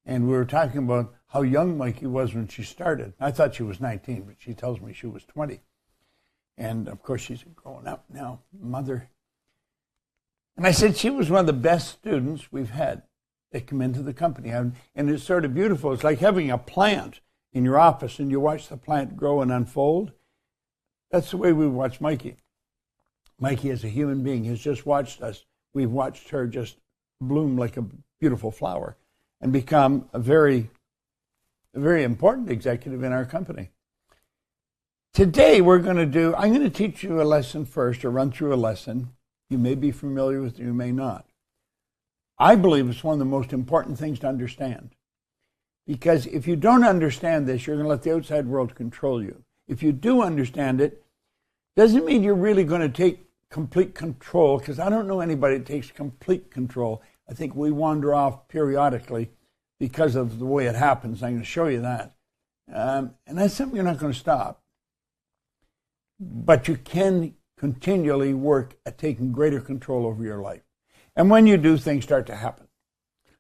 And we were talking about how young Mikey was when she started. I thought she was 19, but she tells me she was 20. And, of course, she's a grown-up now mother. And I said she was one of the best students we've had that come into the company. And it's sort of beautiful. It's like having a plant in your office, and you watch the plant grow and unfold. That's the way we watch Mikey. Mikey, as a human being, has just watched us. We've watched her just bloom like a beautiful flower and become a very important executive in our company. Today I'm going to teach you a lesson first, or run through a lesson. You may be familiar with it, you may not. I believe it's one of the most important things to understand. Because if you don't understand this, you're going to let the outside world control you. If you do understand it, doesn't mean you're really going to take complete control, because I don't know anybody that takes complete control. I think we wander off periodically because of the way it happens. I'm going to show you that. And that's something you're not going to stop. But you can continually work at taking greater control over your life. And when you do, things start to happen.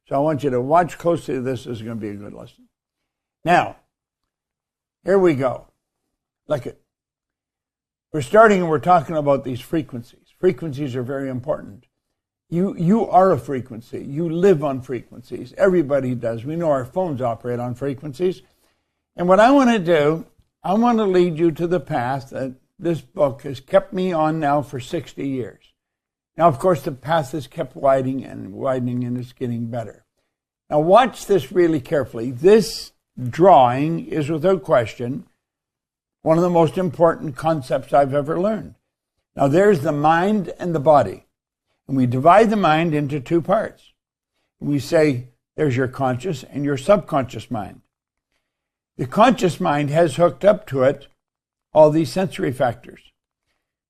So I want you to watch closely to this. This is going to be a good lesson. Now, here we go. Look it. We're starting and we're talking about these frequencies. Frequencies are very important. You are a frequency. You live on frequencies. Everybody does. We know our phones operate on frequencies. And what I want to do, I want to lead you to the path that this book has kept me on now for 60 years. Now, of course, the path has kept widening, and it's getting better. Now, watch this really carefully. This drawing is, without question, one of the most important concepts I've ever learned. Now, there's the mind and the body. And we divide the mind into two parts. We say, there's your conscious and your subconscious mind. The conscious mind has hooked up to it all these sensory factors.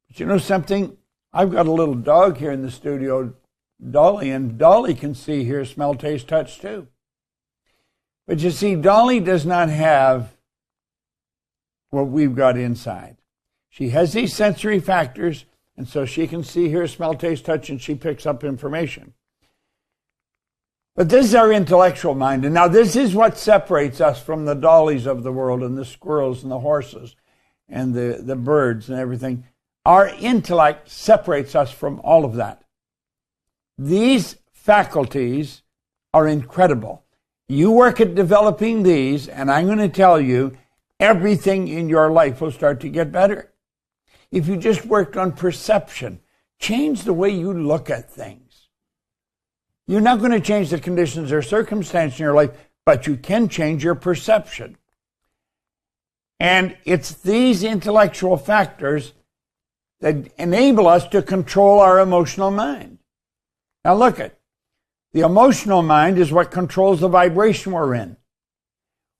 But you know something? I've got a little dog here in the studio, Dolly, and Dolly can see, hear, smell, taste, touch too. But you see, Dolly does not have what we've got inside. She has these sensory factors, and so she can see, hear, smell, taste, touch, and she picks up information. But this is our intellectual mind. And now this is what separates us from the dollies of the world and the squirrels and the horses and the birds and everything. Our intellect separates us from all of that. These faculties are incredible. You work at developing these, and I'm going to tell you, everything in your life will start to get better. If you just worked on perception, change the way you look at things. You're not going to change the conditions or circumstance in your life, but you can change your perception. And it's these intellectual factors that enable us to control our emotional mind. Now look at the emotional mind is what controls the vibration we're in.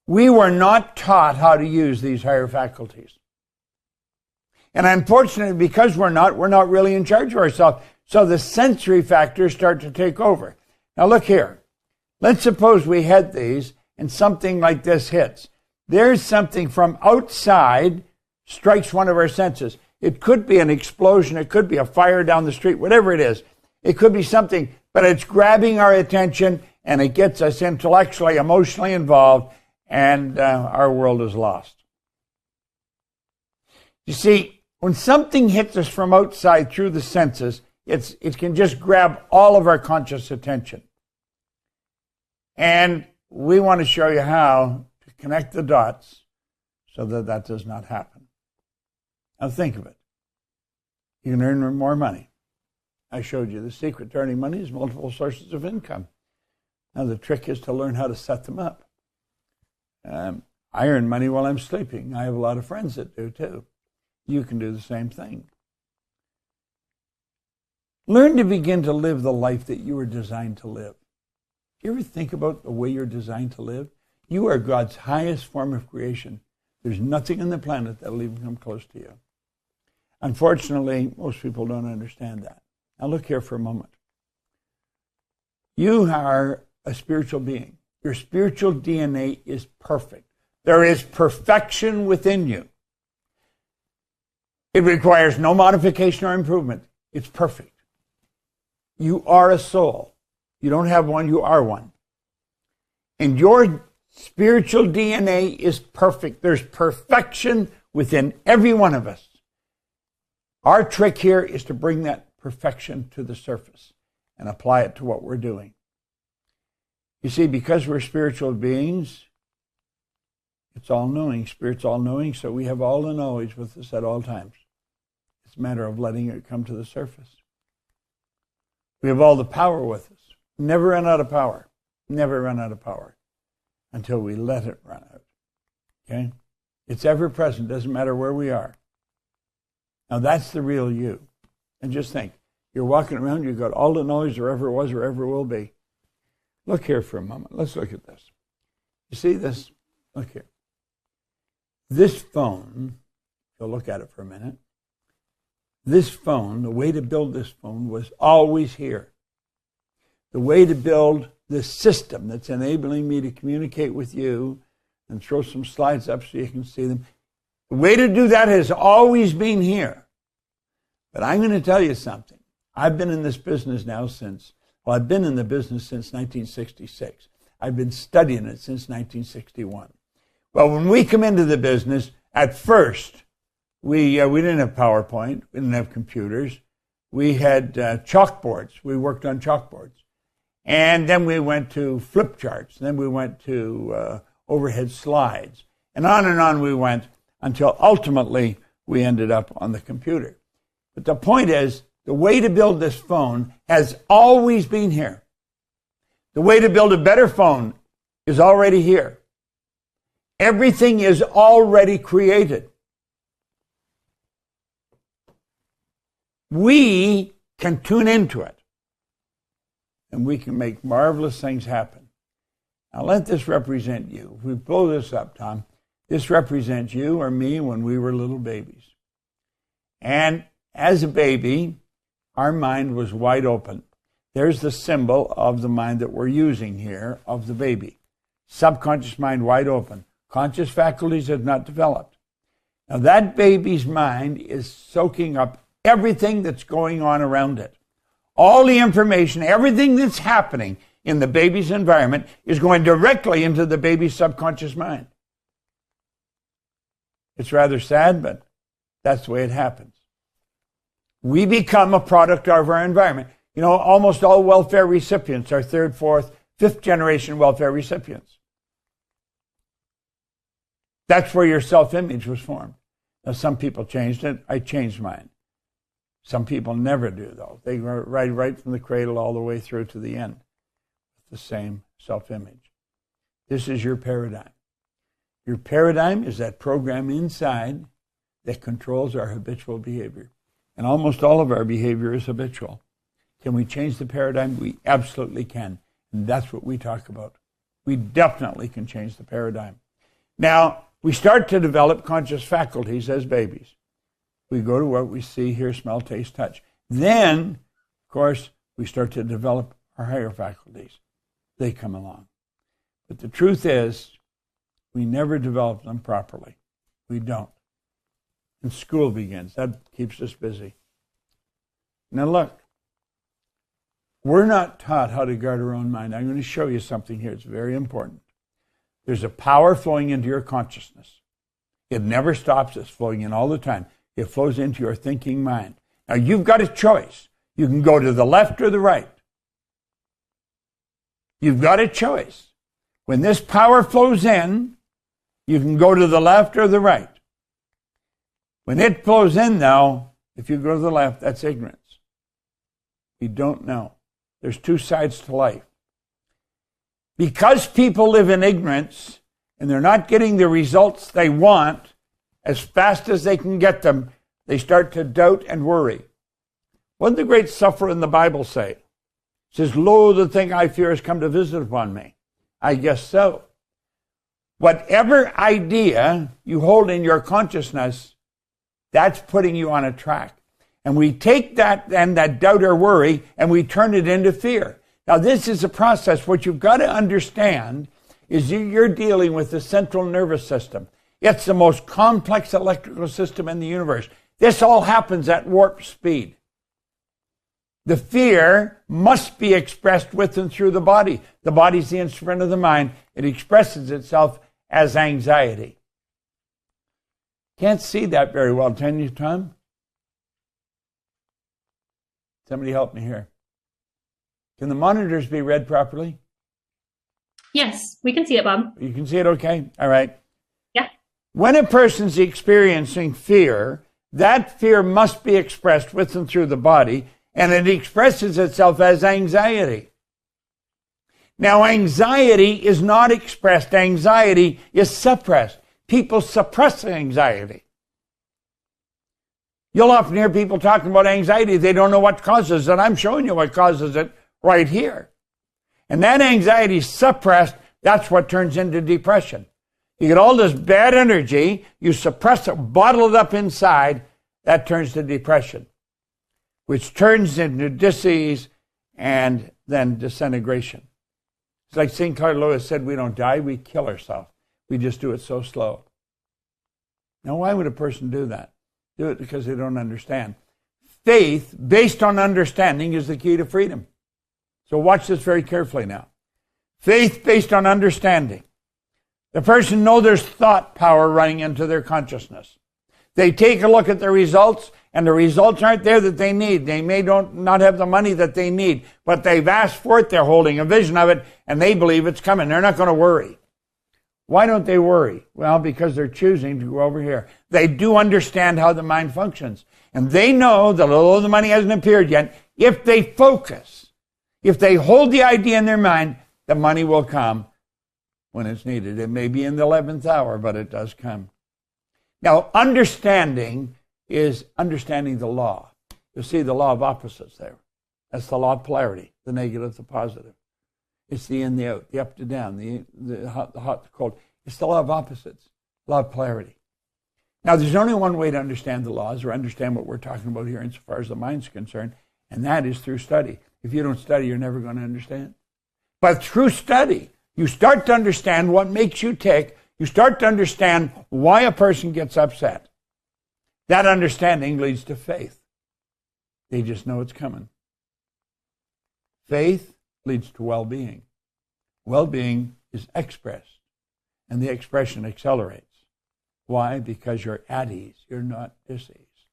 We were not taught how to use these higher faculties. And unfortunately, because we're not really in charge of ourselves. So the sensory factors start to take over. Now look here. Let's suppose we had these and something like this hits. There's something from outside strikes one of our senses. It could be an explosion. It could be a fire down the street, whatever it is. It could be something, but it's grabbing our attention and it gets us intellectually, emotionally involved, and our world is lost. You see, when something hits us from outside through the senses, it can just grab all of our conscious attention. And we want to show you how to connect the dots so that that does not happen. Now think of it. You can earn more money. I showed you the secret to earning money is multiple sources of income. Now the trick is to learn how to set them up. I earn money while I'm sleeping. I have a lot of friends that do too. You can do the same thing. Learn to begin to live the life that you were designed to live. Do you ever think about the way you're designed to live? You are God's highest form of creation. There's nothing on the planet that will even come close to you. Unfortunately, most people don't understand that. Now look here for a moment. You are a spiritual being. Your spiritual DNA is perfect. There is perfection within you. It requires no modification or improvement. It's perfect. You are a soul. You don't have one, you are one. And your spiritual DNA is perfect. There's perfection within every one of us. Our trick here is to bring that perfection to the surface and apply it to what we're doing. You see, because we're spiritual beings, it's all-knowing. Spirit's all-knowing, so we have all the knowledge with us at all times. It's a matter of letting it come to the surface. We have all the power with us. Never run out of power. Never run out of power until we let it run out. Okay? It's ever present. Doesn't matter where we are. Now that's the real you. And just think, you're walking around, you've got all the knowledge there ever was or ever will be. Look here for a moment. Let's look at this. You see this? Look here. This phone, you'll look at it for a minute. This phone, the way to build this phone was always here. The way to build this system that's enabling me to communicate with you and throw some slides up so you can see them. The way to do that has always been here. But I'm going to tell you something. I've been in this business now I've been in the business since 1966. I've been studying it since 1961. Well, when we come into the business, at first, we didn't have PowerPoint. We didn't have computers. We had chalkboards. We worked on chalkboards. And then we went to flip charts. Then we went to overhead slides. And on we went until ultimately we ended up on the computer. But the point is, the way to build this phone has always been here. The way to build a better phone is already here. Everything is already created. We can tune into it. And we can make marvelous things happen. Now let this represent you. If we blow this up, Tom, this represents you or me when we were little babies. And as a baby, our mind was wide open. There's the symbol of the mind that we're using here, of the baby. Subconscious mind wide open. Conscious faculties have not developed. Now that baby's mind is soaking up everything that's going on around it. All the information, everything that's happening in the baby's environment is going directly into the baby's subconscious mind. It's rather sad, but that's the way it happens. We become a product of our environment. You know, almost all welfare recipients are third, fourth, fifth generation welfare recipients. That's where your self-image was formed. Now, some people changed it. I changed mine. Some people never do, though. They go right from the cradle all the way through to the end with the same self-image. This is your paradigm. Your paradigm is that program inside that controls our habitual behavior. And almost all of our behavior is habitual. Can we change the paradigm? We absolutely can. And that's what we talk about. We definitely can change the paradigm. Now, we start to develop conscious faculties as babies. We go to what we see, hear, smell, taste, touch. Then, of course, we start to develop our higher faculties. They come along. But the truth is, we never develop them properly. We don't. And school begins. That keeps us busy. Now look, we're not taught how to guard our own mind. I'm going to show you something here. It's very important. There's a power flowing into your consciousness. It never stops. It's flowing in all the time. It flows into your thinking mind. Now you've got a choice. You can go to the left or the right. You've got a choice. When this power flows in, you can go to the left or the right. When it flows in, though, if you go to the left, that's ignorance. You don't know. There's two sides to life. Because people live in ignorance and they're not getting the results they want as fast as they can get them, they start to doubt and worry. What did the great sufferer in the Bible say? It says, "Lo, the thing I fear has come to visit upon me." I guess so. Whatever idea you hold in your consciousness, that's putting you on a track. And we take that and that doubt or worry and we turn it into fear. Now this is a process. What you've got to understand is you're dealing with the central nervous system. It's the most complex electrical system in the universe. This all happens at warp speed. The fear must be expressed with and through the body. The body's the instrument of the mind. It expresses itself as anxiety. Can't see that very well, can you, Tom? Somebody help me here. Can the monitors be read properly? Yes, we can see it, Bob. You can see it okay? All right. Yeah. When a person's experiencing fear, that fear must be expressed with and through the body, and it expresses itself as anxiety. Now, anxiety is not expressed. Anxiety is suppressed. People suppress anxiety. You'll often hear people talking about anxiety. They don't know what causes it. I'm showing you what causes it right here. And that anxiety is suppressed. That's what turns into depression. You get all this bad energy. You suppress it, bottle it up inside. That turns to depression, which turns into disease and then disintegration. It's like St. Clair Lewis said, we don't die, we kill ourselves. We just do it so slow. Now, why would a person do that? Do it because they don't understand. Faith, based on understanding, is the key to freedom. So watch this very carefully now. Faith based on understanding. The person knows there's thought power running into their consciousness. They take a look at the results, and the results aren't there that they need. They may not have the money that they need, but they've asked for it, they're holding a vision of it, and they believe it's coming. They're not going to worry. Why don't they worry? Well, because they're choosing to go over here. They do understand how the mind functions. And they know that although the money hasn't appeared yet, if they focus, if they hold the idea in their mind, the money will come when it's needed. It may be in the 11th hour, but it does come. Now, understanding is understanding the law. You'll see the law of opposites there. That's the law of polarity, the negative, the positive. It's the in, the out, the up to down, the hot, the cold. It's the law of opposites, law of polarity. Now, there's only one way to understand the laws or understand what we're talking about here insofar as the mind's concerned, and that is through study. If you don't study, you're never going to understand. But through study, you start to understand what makes you tick. You start to understand why a person gets upset. That understanding leads to faith. They just know it's coming. Faith leads to well-being. Well-being is expressed, and the expression accelerates. Why? Because you're at ease. You're not diseased.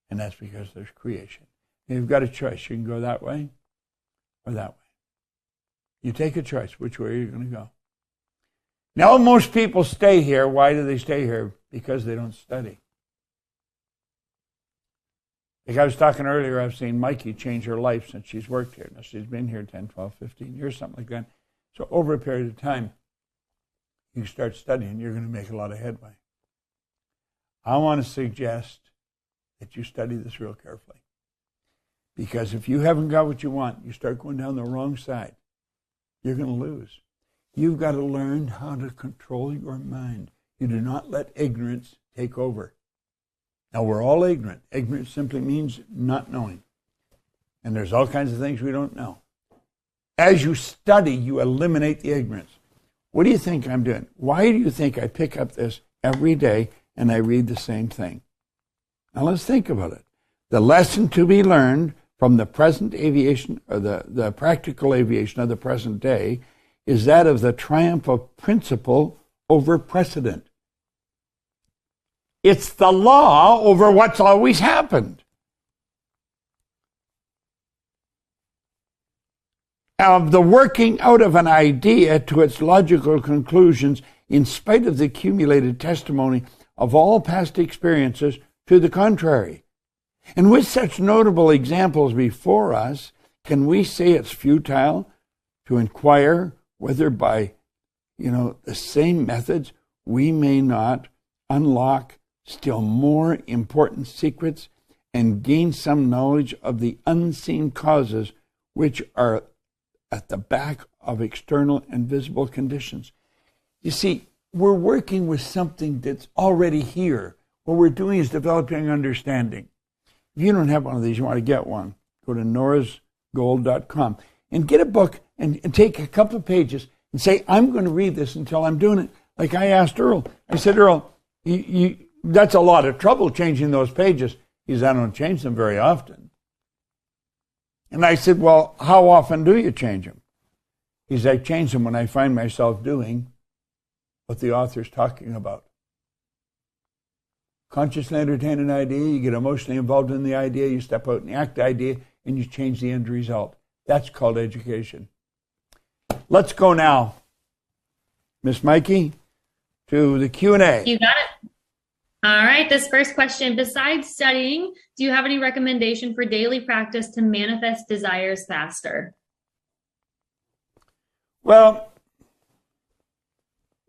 And that's because there's creation. And you've got a choice. You can go that way or that way. You take a choice. Which way are you going to go? Now, most people stay here. Why do they stay here? Because they don't study. Like I was talking earlier, I've seen Mikey change her life since she's worked here. Now, she's been here 10, 12, 15 years, something like that. So over a period of time, you start studying, you're going to make a lot of headway. I want to suggest that you study this real carefully. Because if you haven't got what you want, you start going down the wrong side, you're going to lose. You've got to learn how to control your mind. You do not let ignorance take over. Now, we're all ignorant. Ignorance simply means not knowing. And there's all kinds of things we don't know. As you study, you eliminate the ignorance. What do you think I'm doing? Why do you think I pick up this every day and I read the same thing? Now, let's think about it. The lesson to be learned from the present aviation, or the practical aviation of the present day, is that of the triumph of principle over precedent. It's the law over what's always happened. Of the working out of an idea to its logical conclusions in spite of the accumulated testimony of all past experiences to the contrary. And with such notable examples before us, can we say it's futile to inquire whether by, the same methods we may not unlock still more important secrets and gain some knowledge of the unseen causes which are at the back of external and visible conditions. You see, we're working with something that's already here. What we're doing is developing understanding. If you don't have one of these, you want to get one, go to norasgold.com and get a book and take a couple of pages and say, I'm going to read this until I'm doing it. Like I asked Earl. I said, Earl, that's a lot of trouble changing those pages. He said, I don't change them very often. And I said, well, how often do you change them? He said, I change them when I find myself doing what the author's talking about. Consciously entertain an idea, you get emotionally involved in the idea, you step out and act the idea, and you change the end result. That's called education. Let's go now, Miss Mikey, to the Q&A. You got it. All right, this first question. Besides studying, do you have any recommendation for daily practice to manifest desires faster? Well,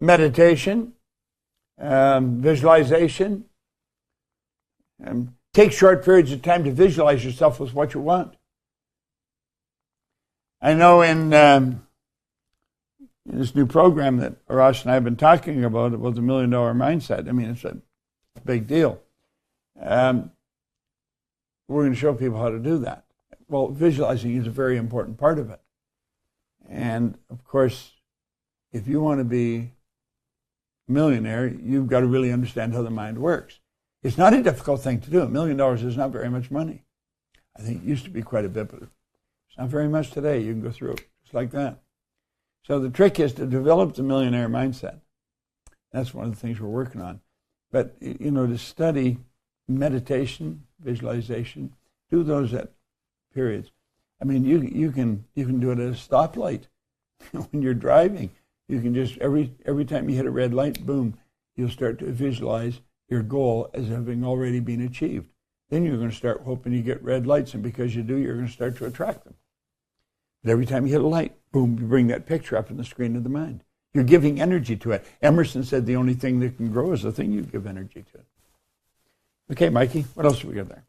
meditation, visualization. Take short periods of time to visualize yourself with what you want. I know in this new program that Arash and I have been talking about the $1 million mindset. I mean, it's a big deal. We're going to show people how to do that. Well, visualizing is a very important part of it. And, of course, if you want to be a millionaire, you've got to really understand how the mind works. It's not a difficult thing to do. $1 million is not very much money. I think it used to be quite a bit, but it's not very much today. You can go through it just like that. So the trick is to develop the millionaire mindset. That's one of the things we're working on. But, you know, to study meditation, visualization, do those at periods. I mean, you can do it at a stoplight when you're driving. You can just, every time you hit a red light, boom, you'll start to visualize your goal as having already been achieved. Then you're going to start hoping you get red lights, and because you do, you're going to start to attract them. But every time you hit a light, boom, you bring that picture up on the screen of the mind. You're giving energy to it. Emerson said the only thing that can grow is the thing you give energy to. Okay, Mikey, what else have we got there?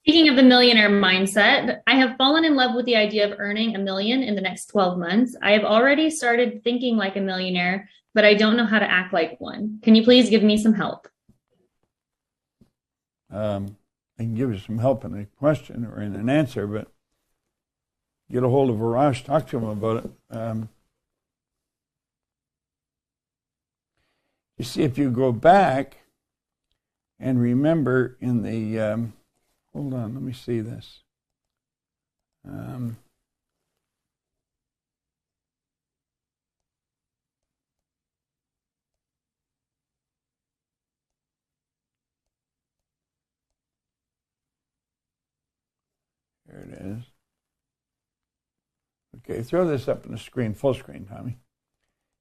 Speaking of the millionaire mindset, I have fallen in love with the idea of earning $1 million in the next 12 months. I have already started thinking like a millionaire, but I don't know how to act like one. Can you please give me some help? I can give you some help in a question or in an answer, but get a hold of Arash, talk to him about it. You see, if you go back and remember in the, hold on, let me see this. Here it is. Okay, throw this up on the screen, full screen, Tommy.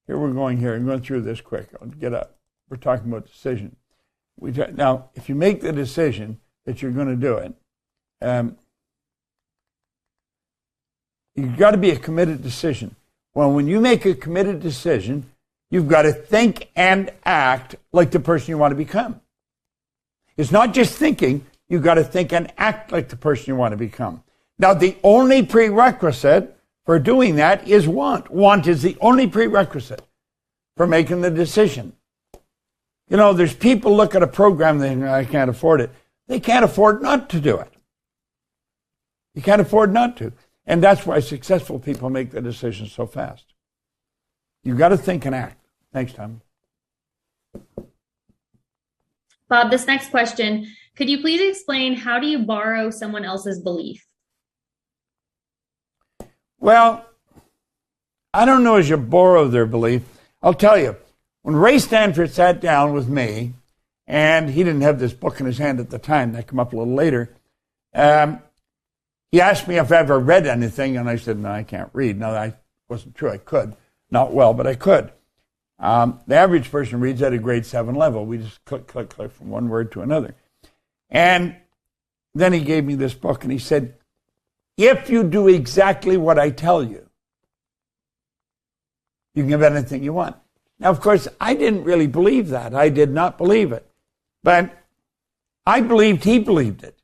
Here we're going here. I'm going through this quick. I'll get up. We're talking about decision. Now, if you make the decision that you're going to do it, you've got to be a committed decision. Well, when you make a committed decision, you've got to think and act like the person you want to become. It's not just thinking. You've got to think and act like the person you want to become. Now, the only prerequisite for doing that is want. Want is the only prerequisite for making the decision. You know, there's people look at a program and think, I can't afford it. They can't afford not to do it. You can't afford not to. And that's why successful people make the decision so fast. You've got to think and act. Thanks, Tom. Bob, this next question, could you please explain how do you borrow someone else's belief? Well, I don't know as you borrow their belief. I'll tell you, when Ray Stanford sat down with me, and he didn't have this book in his hand at the time, that came up a little later, he asked me if I ever read anything, and I said, no, I can't read. No, that wasn't true. I could. Not well, but I could. The average person reads at a grade 7 level. We just click, click, click from one word to another. And then he gave me this book, and he said, if you do exactly what I tell you, you can have anything you want. Now, of course, I didn't really believe that. I did not believe it. But I believed he believed it.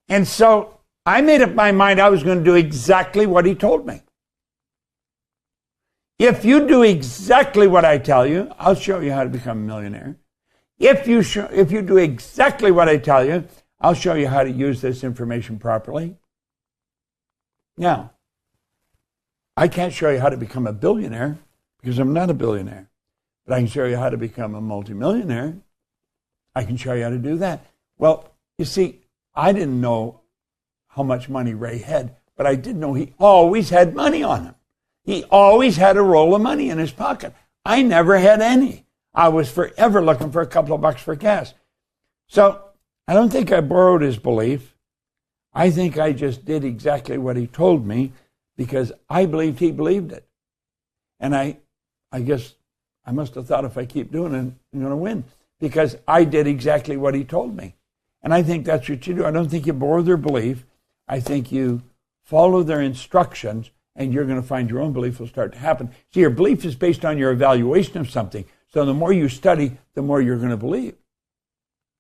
And so I made up my mind I was going to do exactly what he told me. If you do exactly what I tell you, I'll show you how to become a millionaire. If you do exactly what I tell you, I'll show you how to use this information properly. Now, I can't show you how to become a billionaire because I'm not a billionaire. But I can show you how to become a multimillionaire. I can show you how to do that. Well, you see, I didn't know how much money Ray had, but I did know he always had money on him. He always had a roll of money in his pocket. I never had any. I was forever looking for a couple of bucks for gas. So I don't think I borrowed his belief. I think I just did exactly what he told me because I believed he believed it. And I guess I must have thought if I keep doing it, I'm going to win because I did exactly what he told me. And I think that's what you do. I don't think you borrow their belief. I think you follow their instructions and you're going to find your own belief will start to happen. See, your belief is based on your evaluation of something. So the more you study, the more you're going to believe.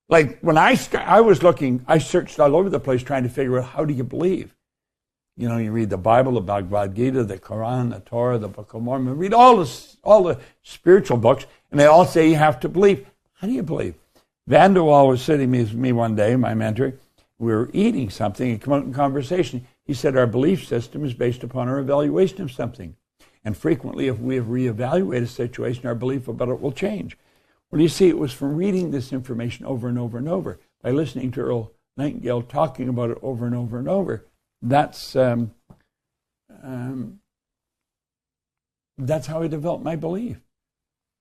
Like when I was looking, I searched all over the place trying to figure out how do you believe. You know, you read the Bible, the Bhagavad Gita, the Quran, the Torah, the Book of Mormon. Read all the spiritual books, and they all say you have to believe. How do you believe? Vanderwall was sitting with me one day, my mentor. We were eating something and came out in conversation. He said our belief system is based upon our evaluation of something. And frequently, if we have reevaluated a situation, our belief about it will change. Well, you see, it was from reading this information over and over and over, by listening to Earl Nightingale talking about it over and over and over. That's how I developed my belief.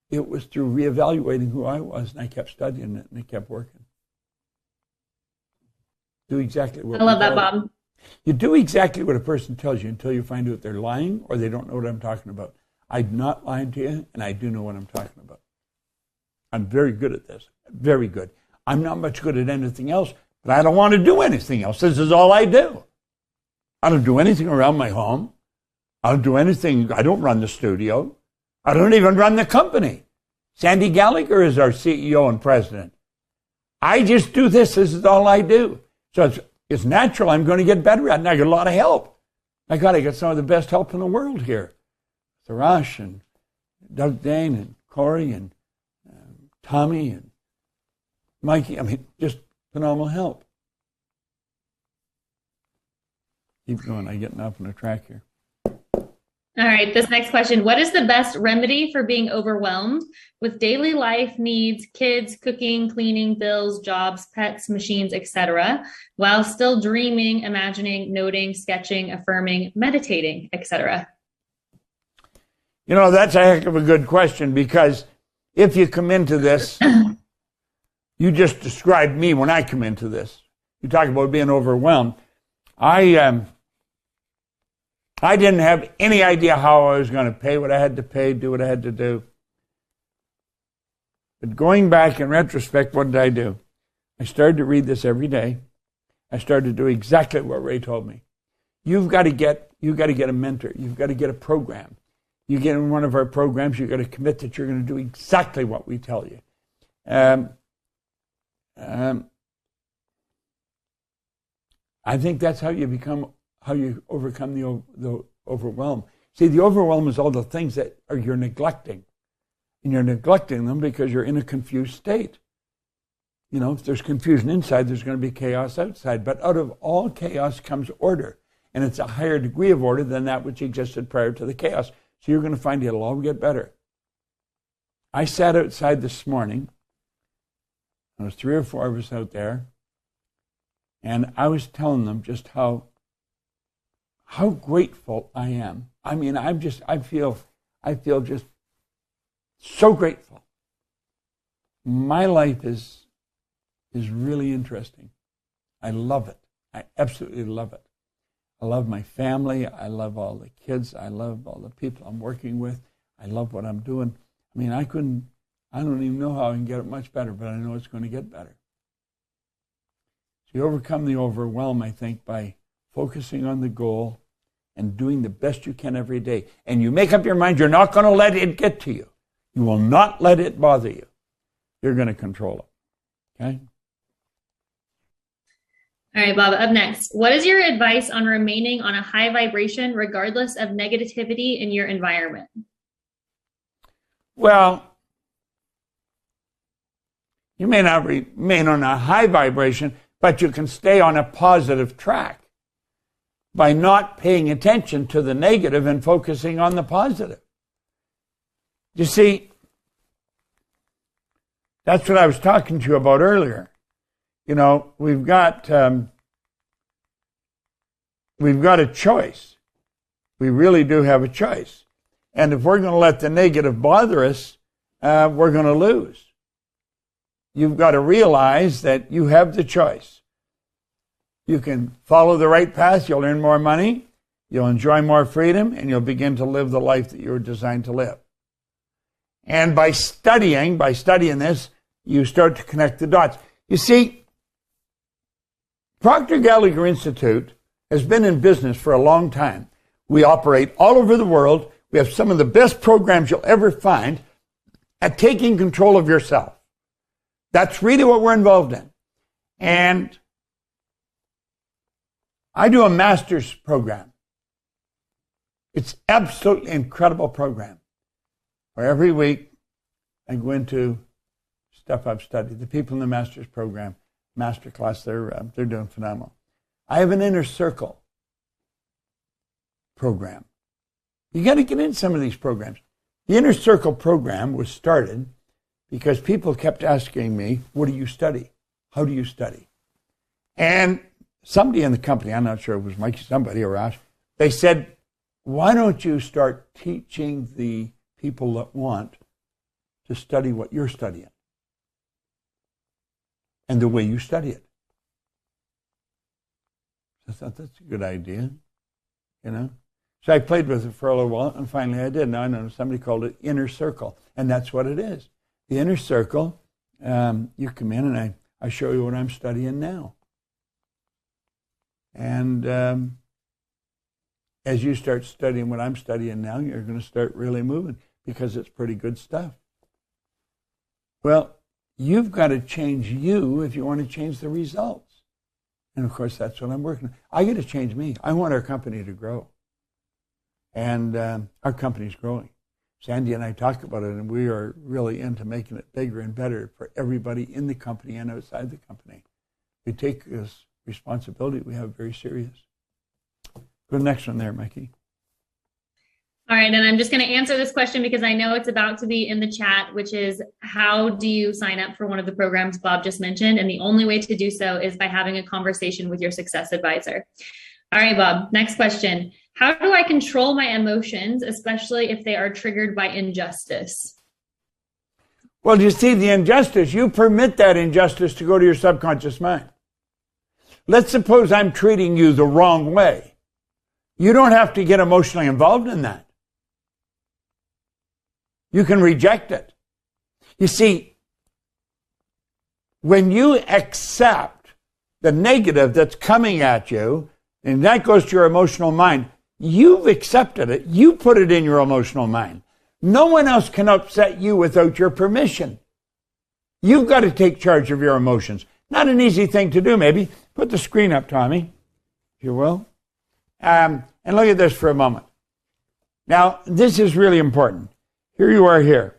It was through reevaluating who I was, and I kept studying it, and it kept working. Do exactly what I love that, Bob. You do exactly what a person tells you until you find out they're lying or they don't know what I'm talking about. I'm not lying to you, and I do know what I'm talking about. I'm very good at this. Very good. I'm not much good at anything else, but I don't want to do anything else. This is all I do. I don't do anything around my home. I don't do anything. I don't run the studio. I don't even run the company. Sandy Gallagher is our CEO and president. I just do this. This is all I do. So it's natural. I'm going to get better at it. And I got a lot of help. I got some of the best help in the world here. Tharash and Doug Dane and Corey and Tommy and Mikey. I mean, just phenomenal help. Keep going. I'm getting off on a track here. All right, this next question. What is the best remedy for being overwhelmed with daily life needs, kids, cooking, cleaning, bills, jobs, pets, machines, etc., while still dreaming, imagining, noting, sketching, affirming, meditating, etc.? You know, that's a heck of a good question because if you come into this, you just described me when I come into this. You talk about being overwhelmed. I didn't have any idea how I was going to pay what I had to pay, do what I had to do. But going back in retrospect, what did I do? I started to read this every day. I started to do exactly what Ray told me. You've got to get a mentor. You've got to get a program. You get in one of our programs, you've got to commit that you're going to do exactly what we tell you. I think that's how you overcome the overwhelm. See, the overwhelm is all the things that you're neglecting. And you're neglecting them because you're in a confused state. You know, if there's confusion inside, there's going to be chaos outside. But out of all chaos comes order. And it's a higher degree of order than that which existed prior to the chaos. So you're going to find it'll all get better. I sat outside this morning. There was 3 or 4 of us out there. And I was telling them just how grateful I am. I mean, I feel just so grateful. My life is really interesting. I love it. I absolutely love it. I love my family. I love all the kids. I love all the people I'm working with. I love what I'm doing. I mean, I don't even know how I can get it much better, but I know it's going to get better. So you overcome the overwhelm, I think, by focusing on the goal and doing the best you can every day. And you make up your mind you're not going to let it get to you. You will not let it bother you. You're going to control it. Okay? All right, Bob, up next. What is your advice on remaining on a high vibration regardless of negativity in your environment? Well, you may not remain on a high vibration, but you can stay on a positive track by not paying attention to the negative and focusing on the positive. You see, that's what I was talking to you about earlier. You know, we've got we've got a choice. We really do have a choice. And if we're going to let the negative bother us, we're going to lose. You've got to realize that you have the choice. You can follow the right path, you'll earn more money, you'll enjoy more freedom, and you'll begin to live the life that you were designed to live. And by studying this, you start to connect the dots. You see, Proctor Gallagher Institute has been in business for a long time. We operate all over the world. We have some of the best programs you'll ever find at taking control of yourself. That's really what we're involved in. And I do a master's program. It's absolutely incredible program where every week I go into stuff I've studied. The people in the master's program, master class, they're doing phenomenal. I have an inner circle program. You got to get in some of these programs. The inner circle program was started because people kept asking me, what do you study? How do you study? And somebody in the company, I'm not sure it was Mikey, somebody or Ash, they said, why don't you start teaching the people that want to study what you're studying and the way you study it? I thought that's a good idea, you know. So I played with it for a little while, and finally I did. Now I know somebody called it inner circle, and that's what it is. The inner circle, you come in and I show you what I'm studying now. And as you start studying what I'm studying now, you're going to start really moving because it's pretty good stuff. Well, you've got to change you if you want to change the results. And of course, that's what I'm working on. I got to change me. I want our company to grow. And our company's growing. Sandy and I talk about it, and we are really into making it bigger and better for everybody in the company and outside the company. We take this responsibility we have very serious. Go to the next one there, Mikey. All right, and I'm just going to answer this question because I know it's about to be in the chat, which is how do you sign up for one of the programs Bob just mentioned? And the only way to do so is by having a conversation with your success advisor. All right, Bob, next question. How do I control my emotions, especially if they are triggered by injustice? Well, you see, the injustice, you permit that injustice to go to your subconscious mind. Let's suppose I'm treating you the wrong way. You don't have to get emotionally involved in that. You can reject it. You see, when you accept the negative that's coming at you, and that goes to your emotional mind, you've accepted it. You put it in your emotional mind. No one else can upset you without your permission. You've got to take charge of your emotions. Not an easy thing to do, maybe. Put the screen up, Tommy, if you will. And look at this for a moment. Now, this is really important. Here you are here.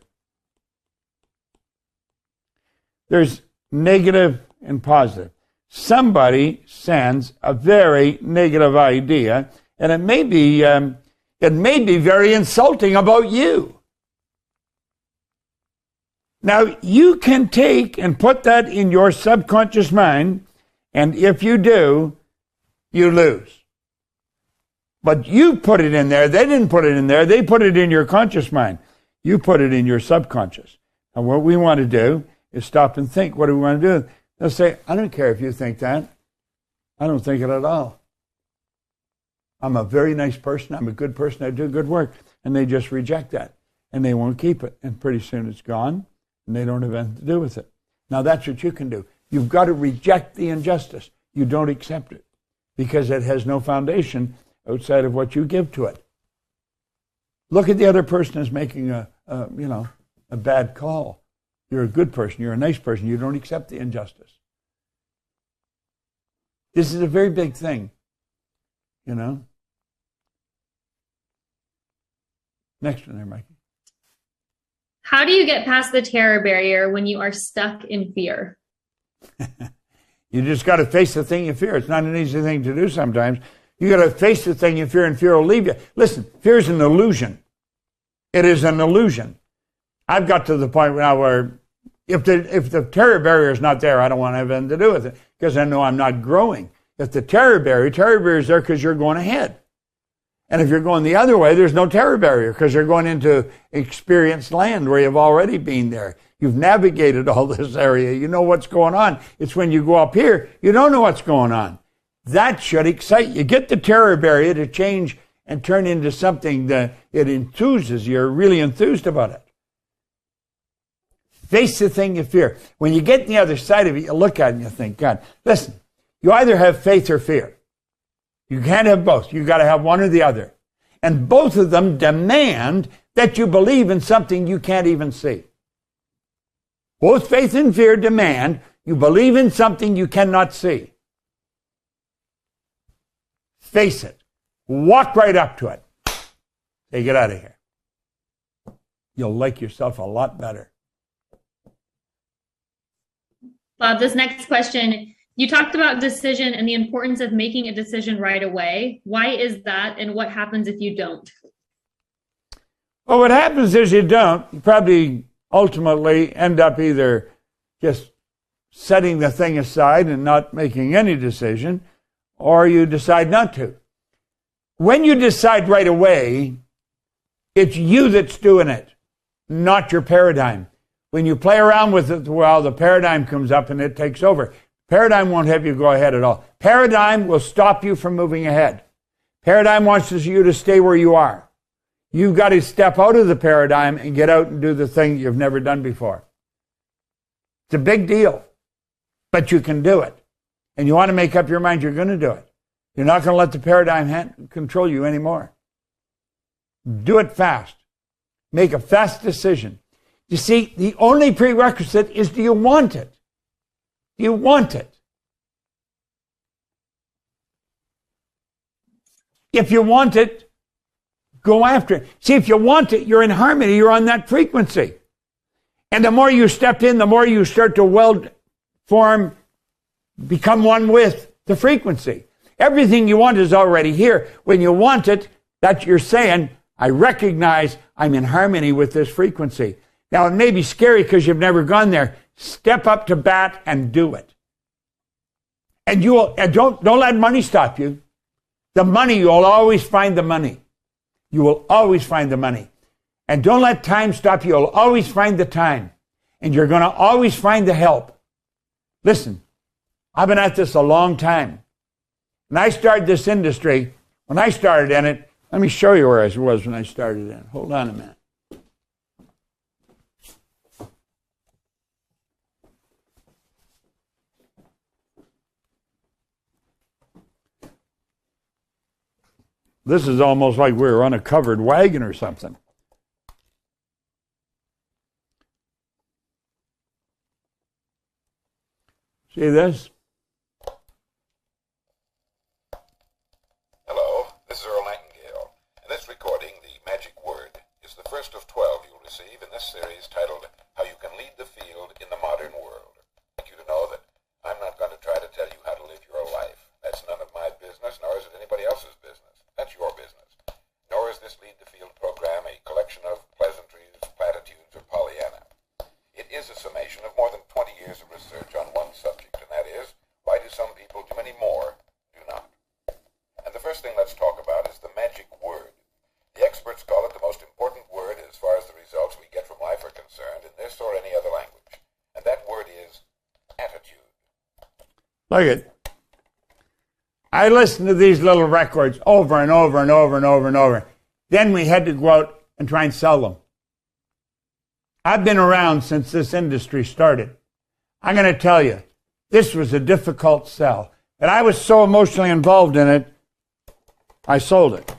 There's negative and positive. Somebody sends a very negative idea, and it may be very insulting about you. Now, you can take and put that in your subconscious mind, and if you do, you lose. But you put it in there. They didn't put it in there. They put it in your conscious mind. You put it in your subconscious. Now, what we want to do is stop and think. What do we want to do? They'll say, I don't care if you think that. I don't think it at all. I'm a very nice person. I'm a good person. I do good work. And they just reject that. And they won't keep it. And pretty soon it's gone. And they don't have anything to do with it. Now that's what you can do. You've got to reject the injustice. You don't accept it. Because it has no foundation outside of what you give to it. Look at the other person as making a bad call. You're a good person. You're a nice person. You don't accept the injustice. This is a very big thing, you know. Next one there, Mikey. How do you get past the terror barrier when you are stuck in fear? You just got to face the thing you fear. It's not an easy thing to do sometimes. You got to face the thing you fear, and fear will leave you. Listen, fear is an illusion. It is an illusion. I've got to the point now where if the terror barrier is not there, I don't want to have anything to do with it because I know I'm not growing. If the terror barrier is there because you're going ahead. And if you're going the other way, there's no terror barrier because you're going into experienced land where you've already been there. You've navigated all this area. You know what's going on. It's when you go up here, you don't know what's going on. That should excite you. Get the terror barrier to change and turn into something that it enthuses you. You're really enthused about it. Face the thing you fear. When you get on the other side of it, you look at it and you think, God, listen, you either have faith or fear. You can't have both. You've got to have one or the other. And both of them demand that you believe in something you can't even see. Both faith and fear demand you believe in something you cannot see. Face it. Walk right up to it. Say, get out of here. You'll like yourself a lot better. Bob, this next question, you talked about decision and the importance of making a decision right away. Why is that, and what happens if you don't? Well, what happens is you don't. You probably ultimately end up either just setting the thing aside and not making any decision, or you decide not to. When you decide right away, it's you that's doing it, not your paradigm. When you play around with it, well, the paradigm comes up and it takes over. Paradigm won't have you go ahead at all. Paradigm will stop you from moving ahead. Paradigm wants you to stay where you are. You've got to step out of the paradigm and get out and do the thing you've never done before. It's a big deal, but you can do it. And you want to make up your mind you're going to do it. You're not going to let the paradigm control you anymore. Do it fast. Make a fast decision. You see, the only prerequisite is, do you want it? Do you want it? If you want it, go after it. See, if you want it, you're in harmony. You're on that frequency. And the more you step in, the more you start to weld, form, become one with the frequency. Everything you want is already here. When you want it, that you're saying, I recognize I'm in harmony with this frequency. Now, it may be scary because you've never gone there. Step up to bat and do it. And don't let money stop you. The money, you'll always find the money. You will always find the money. And don't let time stop you. You'll always find the time. And you're going to always find the help. Listen, I've been at this a long time. When I started this industry, when I started in it, let me show you where I was when I started in it. Hold on a minute. This is almost like we were on a covered wagon or something. See this? Hello, this is Earl Nightingale, and this recording, The Magic Word, is the first of 12 you'll receive in this series titled How You Can Lead the Field in the Modern World. I'd like you to know that I'm not going to try to tell you how to live your life. That's none of my business, nor is it anybody else's business. That's your business. Nor is this Lead the Field program a collection of pleasantries, platitudes, or Pollyanna. It is a summation of more than 20 years of research on one subject, and that is, why do some people do many more do not? And the first thing let's talk about is the magic word. The experts call it the most important word as far as the results we get from life are concerned in this or any other language. And that word is attitude. Look at it. I listened to these little records over and over and over and over and over. Then we had to go out and try and sell them. I've been around since this industry started. I'm going to tell you, this was a difficult sell. And I was so emotionally involved in it, I sold it.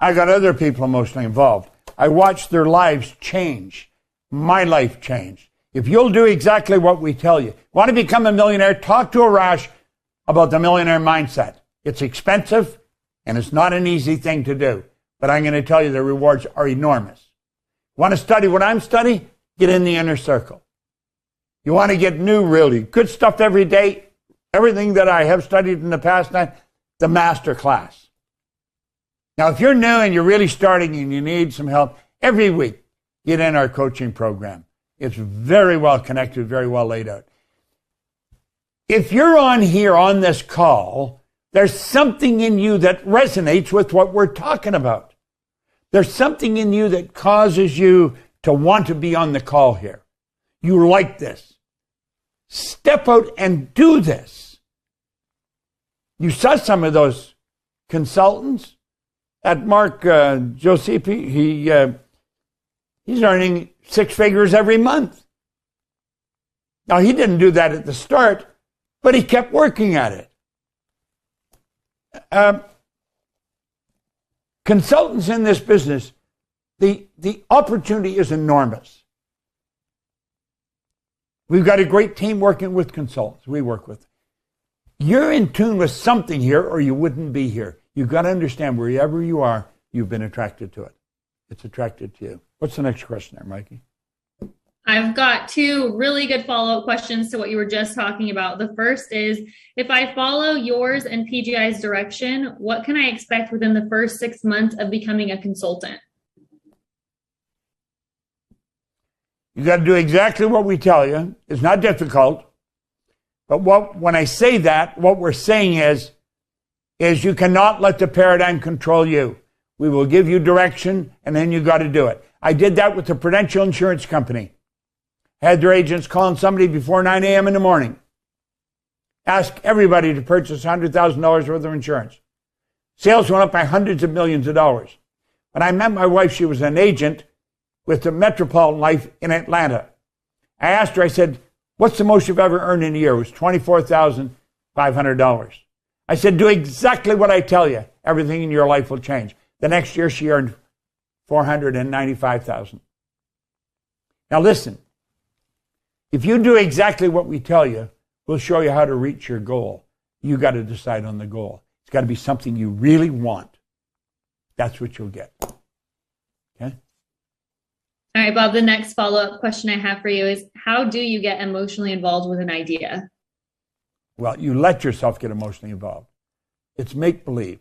I got other people emotionally involved. I watched their lives change. My life changed. If you'll do exactly what we tell you, want to become a millionaire, talk to Arash about the millionaire mindset. It's expensive and it's not an easy thing to do. But I'm going to tell you the rewards are enormous. Want to study what I'm studying? Get in the inner circle. You want to get new, really good stuff every day? Everything that I have studied in the past time, the master class. Now, if you're new and you're really starting and you need some help, every week, get in our coaching program. It's very well connected, very well laid out. If you're on here on this call, there's something in you that resonates with what we're talking about. There's something in you that causes you to want to be on the call here. You like this. Step out and do this. You saw some of those consultants at Mark Giuseppe. He's earning 6 figures every month. Now, he didn't do that at the start, but he kept working at it. Consultants in this business, the opportunity is enormous. We've got a great team working with consultants. We work with. You're in tune with something here, or you wouldn't be here. You've got to understand wherever you are, you've been attracted to it. It's attracted to you. What's the next question there, Mikey? I've got 2 really good follow-up questions to what you were just talking about. The first is, if I follow yours and PGI's direction, what can I expect within the first 6 months of becoming a consultant? You got to do exactly what we tell you. It's not difficult. But when I say that, what we're saying is you cannot let the paradigm control you. We will give you direction, and then you got to do it. I did that with the Prudential Insurance Company. Had their agents calling somebody before 9 a.m. in the morning. Ask everybody to purchase $100,000 worth of insurance. Sales went up by hundreds of millions of dollars. When I met my wife, she was an agent with the Metropolitan Life in Atlanta. I asked her, I said, what's the most you've ever earned in a year? It was $24,500. I said, do exactly what I tell you. Everything in your life will change. The next year, she earned $495,000. Now listen, if you do exactly what we tell you, we'll show you how to reach your goal. You got to decide on the goal. It's got to be something you really want. That's what you'll get. Okay? All right, Bob, the next follow-up question I have for you is, how do you get emotionally involved with an idea? Well, you let yourself get emotionally involved. It's make-believe.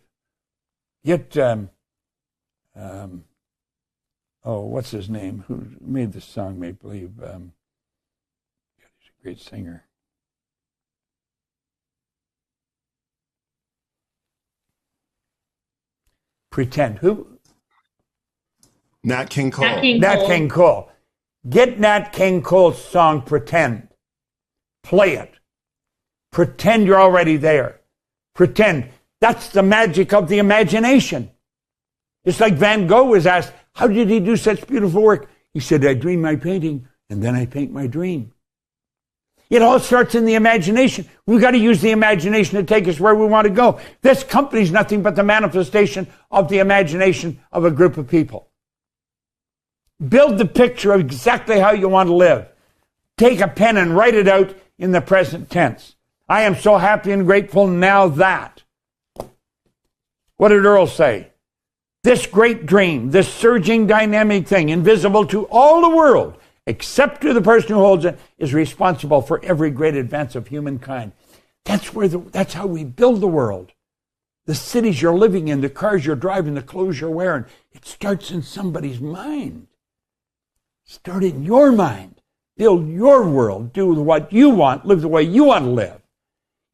Get, what's his name? Who made this song, Make Believe? He's a great singer. Pretend. Who? Nat King Cole. Nat King Cole. Get Nat King Cole's song, Pretend. Play it. Pretend you're already there. Pretend. That's the magic of the imagination. It's like Van Gogh was asked, how did he do such beautiful work? He said, I dream my painting, and then I paint my dream. It all starts in the imagination. We've got to use the imagination to take us where we want to go. This company's nothing but the manifestation of the imagination of a group of people. Build the picture of exactly how you want to live. Take a pen and write it out in the present tense. I am so happy and grateful now that. What did Earl say? This great dream, this surging dynamic thing, invisible to all the world, except to the person who holds it, is responsible for every great advance of humankind. That's how we build the world. The cities you're living in, the cars you're driving, the clothes you're wearing. It starts in somebody's mind. Start in your mind. Build your world. Do what you want. Live the way you want to live.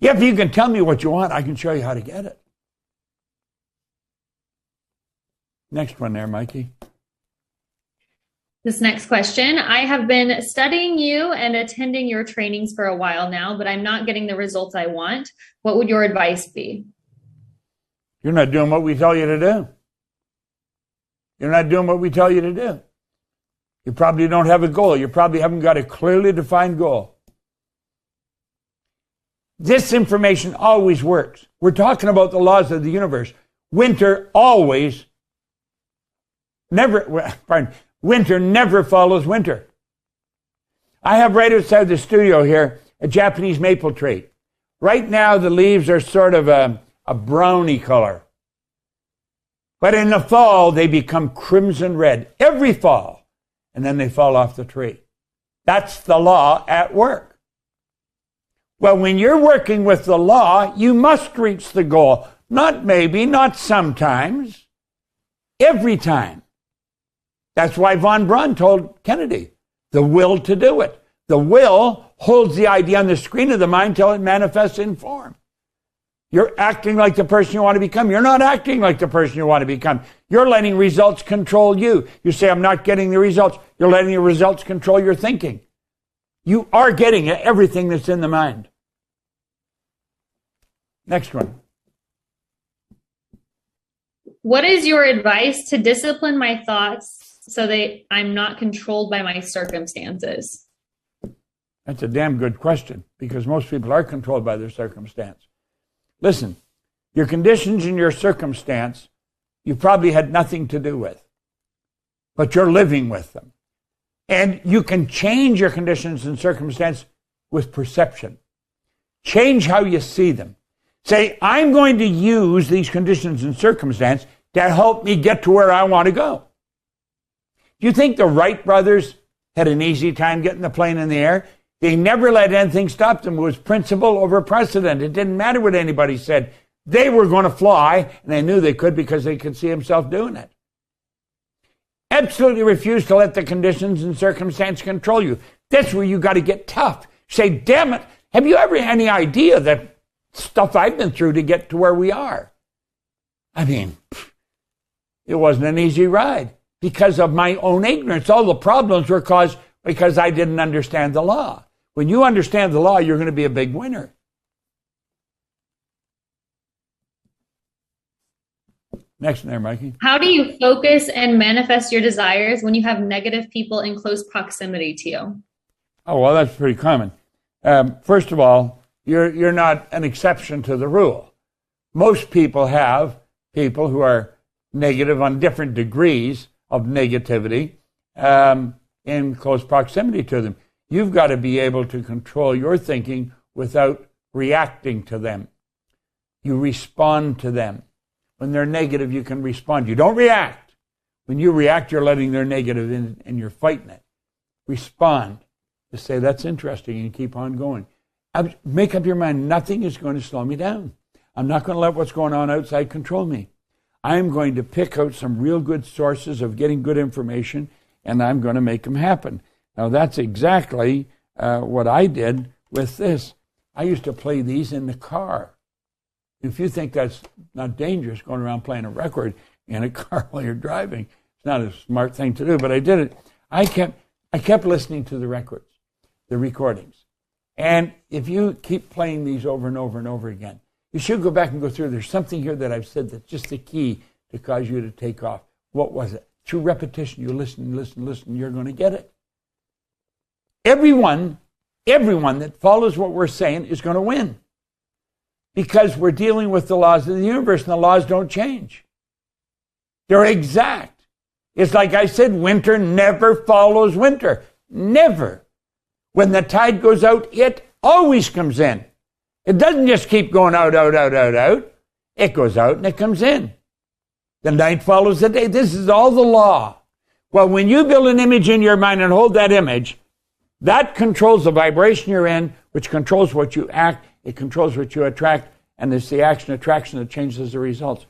If you can tell me what you want, I can show you how to get it. Next one there, Mikey. This next question, I have been studying you and attending your trainings for a while now, but I'm not getting the results I want. What would your advice be? You're not doing what we tell you to do. You're not doing what we tell you to do. You probably don't have a goal. You probably haven't got a clearly defined goal. This information always works. We're talking about the laws of the universe. Winter never follows winter. I have right outside the studio here a Japanese maple tree. Right now the leaves are sort of a browny color. But in the fall they become crimson red every fall. And then they fall off the tree. That's the law at work. Well, when you're working with the law, you must reach the goal. Not maybe, not sometimes. Every time. That's why von Braun told Kennedy, the will to do it. The will holds the idea on the screen of the mind till it manifests in form. You're acting like the person you want to become. You're not acting like the person you want to become. You're letting results control you. You say, I'm not getting the results. You're letting the results control your thinking. You are getting everything that's in the mind. Next one. What is your advice to discipline my thoughts so that I'm not controlled by my circumstances? That's a damn good question, because most people are controlled by their circumstance. Listen, your conditions and your circumstance, you probably had nothing to do with, but you're living with them. And you can change your conditions and circumstance with perception. Change how you see them. Say, I'm going to use these conditions and circumstance to help me get to where I want to go. Do you think the Wright brothers had an easy time getting the plane in the air? They never let anything stop them. It was principle over precedent. It didn't matter what anybody said. They were going to fly, and they knew they could because they could see themselves doing it. Absolutely refuse to let the conditions and circumstance control you. That's where you got to get tough. Say, damn it, have you ever any idea that stuff I've been through to get to where we are? I mean, it wasn't an easy ride because of my own ignorance. All the problems were caused because I didn't understand the law. When you understand the law, you're going to be a big winner. Next there, Mikey. How do you focus and manifest your desires when you have negative people in close proximity to you? Oh, well, that's pretty common. First of all, you're not an exception to the rule. Most people have people who are negative on different degrees of negativity in close proximity to them. You've got to be able to control your thinking without reacting to them. You respond to them. When they're negative, you can respond. You don't react. When you react, you're letting their negative in and you're fighting it. Respond. Just say, that's interesting, and keep on going. Make up your mind, nothing is going to slow me down. I'm not going to let what's going on outside control me. I'm going to pick out some real good sources of getting good information, and I'm going to make them happen. Now, that's exactly what I did with this. I used to play these in the car. If you think that's not dangerous, going around playing a record in a car while you're driving, it's not a smart thing to do, but I did it. I kept listening to the records, the recordings. And if you keep playing these over and over and over again, you should go back and go through. There's something here that I've said that's just the key to cause you to take off. What was it? Through repetition, you listen, you're going to get it. Everyone that follows what we're saying is going to win. Because we're dealing with the laws of the universe, and the laws don't change. They're exact. It's like I said, winter never follows winter. Never. When the tide goes out, it always comes in. It doesn't just keep going out. It goes out and it comes in. The night follows the day. This is all the law. Well, when you build an image in your mind and hold that image, that controls the vibration you're in, which controls what you act. It controls what you attract, and it's the action attraction that changes the results.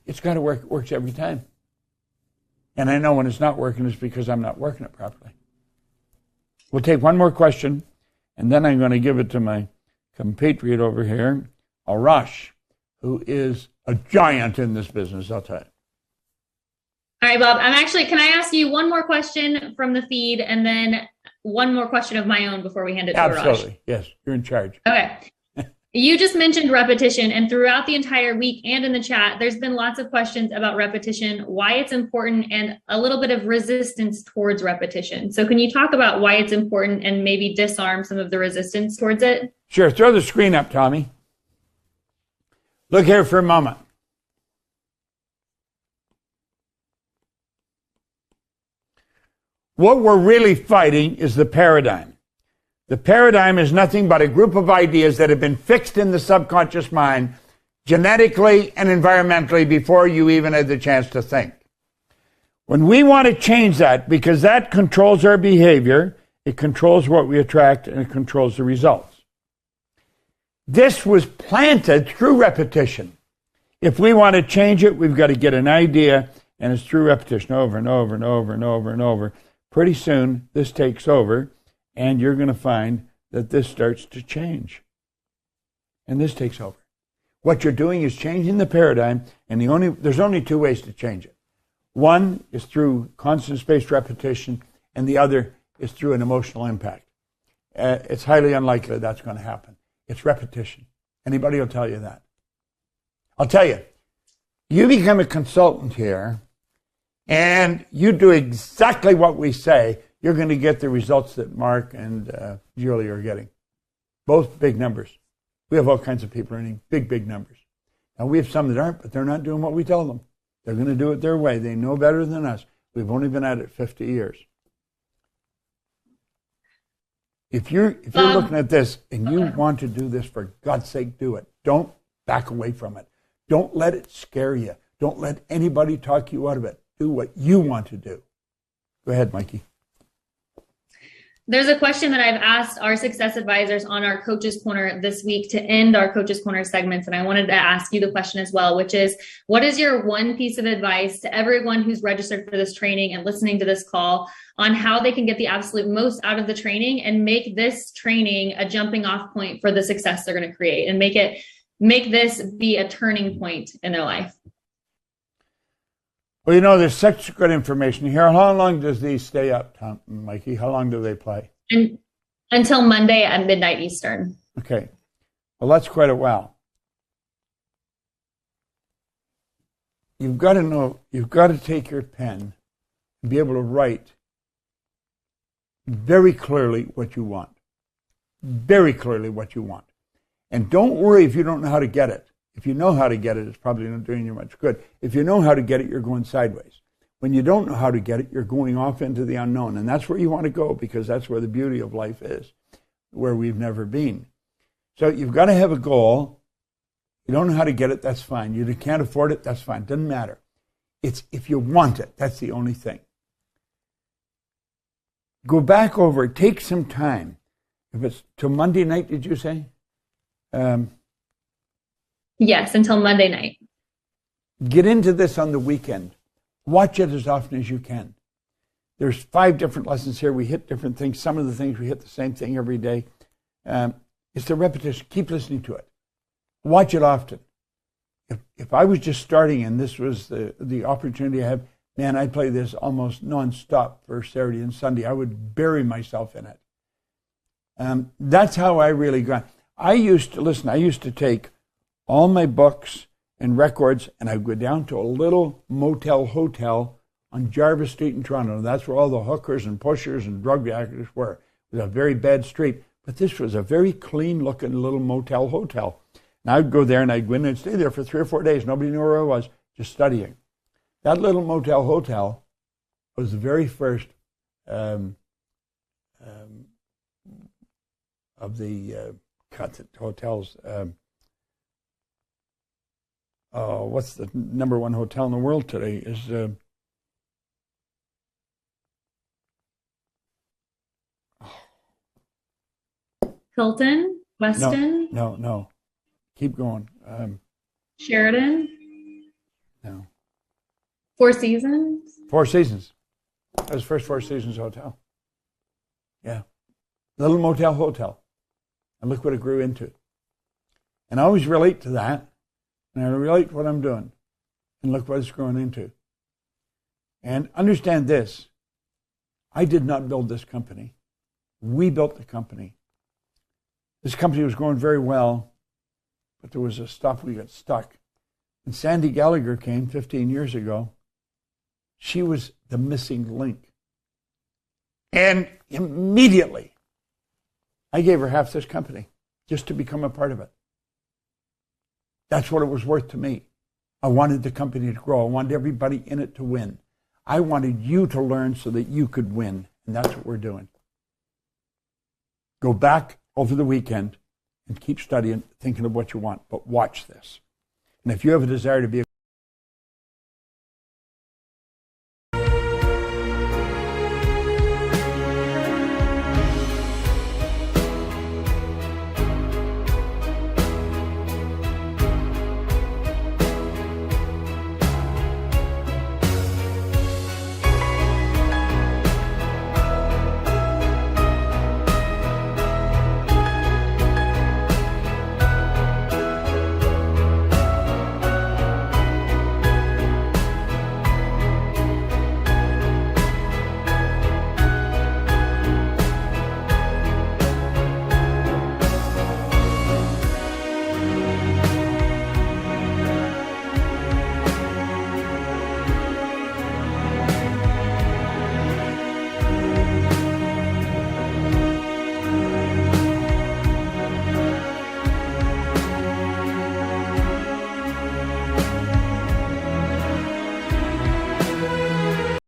It's got to work. It works every time. And I know when it's not working, it's because I'm not working it properly. We'll take one more question, and then I'm going to give it to my compatriot over here, Arash, who is a giant in this business, I'll tell you. All right, Bob. Can I ask you one more question from the feed, and then one more question of my own before we hand it to Arash? Absolutely. Yes, you're in charge. Okay. You just mentioned repetition, and throughout the entire week and in the chat, there's been lots of questions about repetition, why it's important, and a little bit of resistance towards repetition. So can you talk about why it's important and maybe disarm some of the resistance towards it? Sure. Throw the screen up, Tommy. Look here for a moment. What we're really fighting is the paradigm. The paradigm is nothing but a group of ideas that have been fixed in the subconscious mind genetically and environmentally before you even had the chance to think. When we want to change that, because that controls our behavior, it controls what we attract, and it controls the results. This was planted through repetition. If we want to change it, we've got to get an idea, and it's through repetition over and over. Pretty soon, this takes over, and you're going to find that this starts to change. And this takes over. What you're doing is changing the paradigm, and there's only two ways to change it. One is through constant spaced repetition, and the other is through an emotional impact. It's highly unlikely that's going to happen. It's repetition. Anybody will tell you that. I'll tell you, you become a consultant here, and you do exactly what we say, you're going to get the results that Mark and Julie are getting. Both big numbers. We have all kinds of people earning big, big numbers. Now, we have some that aren't, but they're not doing what we tell them. They're going to do it their way. They know better than us. We've only been at it 50 years. If you're looking at this and you want to do this, for God's sake, do it. Don't back away from it. Don't let it scare you. Don't let anybody talk you out of it. Do what you want to do. Go ahead, Mikey. There's a question that I've asked our success advisors on our Coaches Corner this week to end our Coaches Corner segments. And I wanted to ask you the question as well, which is, what is your one piece of advice to everyone who's registered for this training and listening to this call on how they can get the absolute most out of the training and make this training a jumping off point for the success they're going to create, and make this be a turning point in their life? Well, there's such good information here. How long does these stay up, Mikey? How long do they play? Until Monday at midnight Eastern. Okay. Well, that's quite a while. You've got to take your pen and be able to write very clearly what you want. Very clearly what you want. And don't worry if you don't know how to get it. If you know how to get it, it's probably not doing you much good. If you know how to get it, you're going sideways. When you don't know how to get it, you're going off into the unknown. And that's where you want to go, because that's where the beauty of life is, where we've never been. So you've got to have a goal. You don't know how to get it, that's fine. You can't afford it, that's fine. Doesn't matter. It's if you want it, that's the only thing. Go back over it. Take some time. If it's till Monday night, did you say? Yes, until Monday night. Get into this on the weekend. Watch it as often as you can. There's 5 different lessons here. We hit different things. Some of the things we hit the same thing every day. It's the repetition. Keep listening to it. Watch it often. If I was just starting and this was the opportunity I have, man, I'd play this almost nonstop for Saturday and Sunday. I would bury myself in it. That's how I really got. I used to take all my books and records, and I'd go down to a little motel hotel on Jarvis Street in Toronto. That's where all the hookers and pushers and drug addicts were. It was a very bad street, but this was a very clean-looking little motel hotel. And I'd go there, and I'd go in and stay there for 3 or 4 days. Nobody knew where I was, just studying. That little motel hotel was the very first of the hotels. What's the number 1 hotel in the world today? Is Hilton? Westin? No. Keep going. Sheridan? No. Four Seasons? Four Seasons. That was the first Four Seasons hotel. Yeah. Little motel hotel. And look what it grew into. And I always relate to that. And I relate to what I'm doing. And look what it's grown into. And understand this. I did not build this company. We built the company. This company was going very well, but there was a stop. We got stuck. And Sandy Gallagher came 15 years ago. She was the missing link. And immediately, I gave her half this company just to become a part of it. That's what it was worth to me. I wanted the company to grow. I wanted everybody in it to win. I wanted you to learn so that you could win. And that's what we're doing. Go back over the weekend and keep studying, thinking of what you want. But watch this. And if you have a desire to be a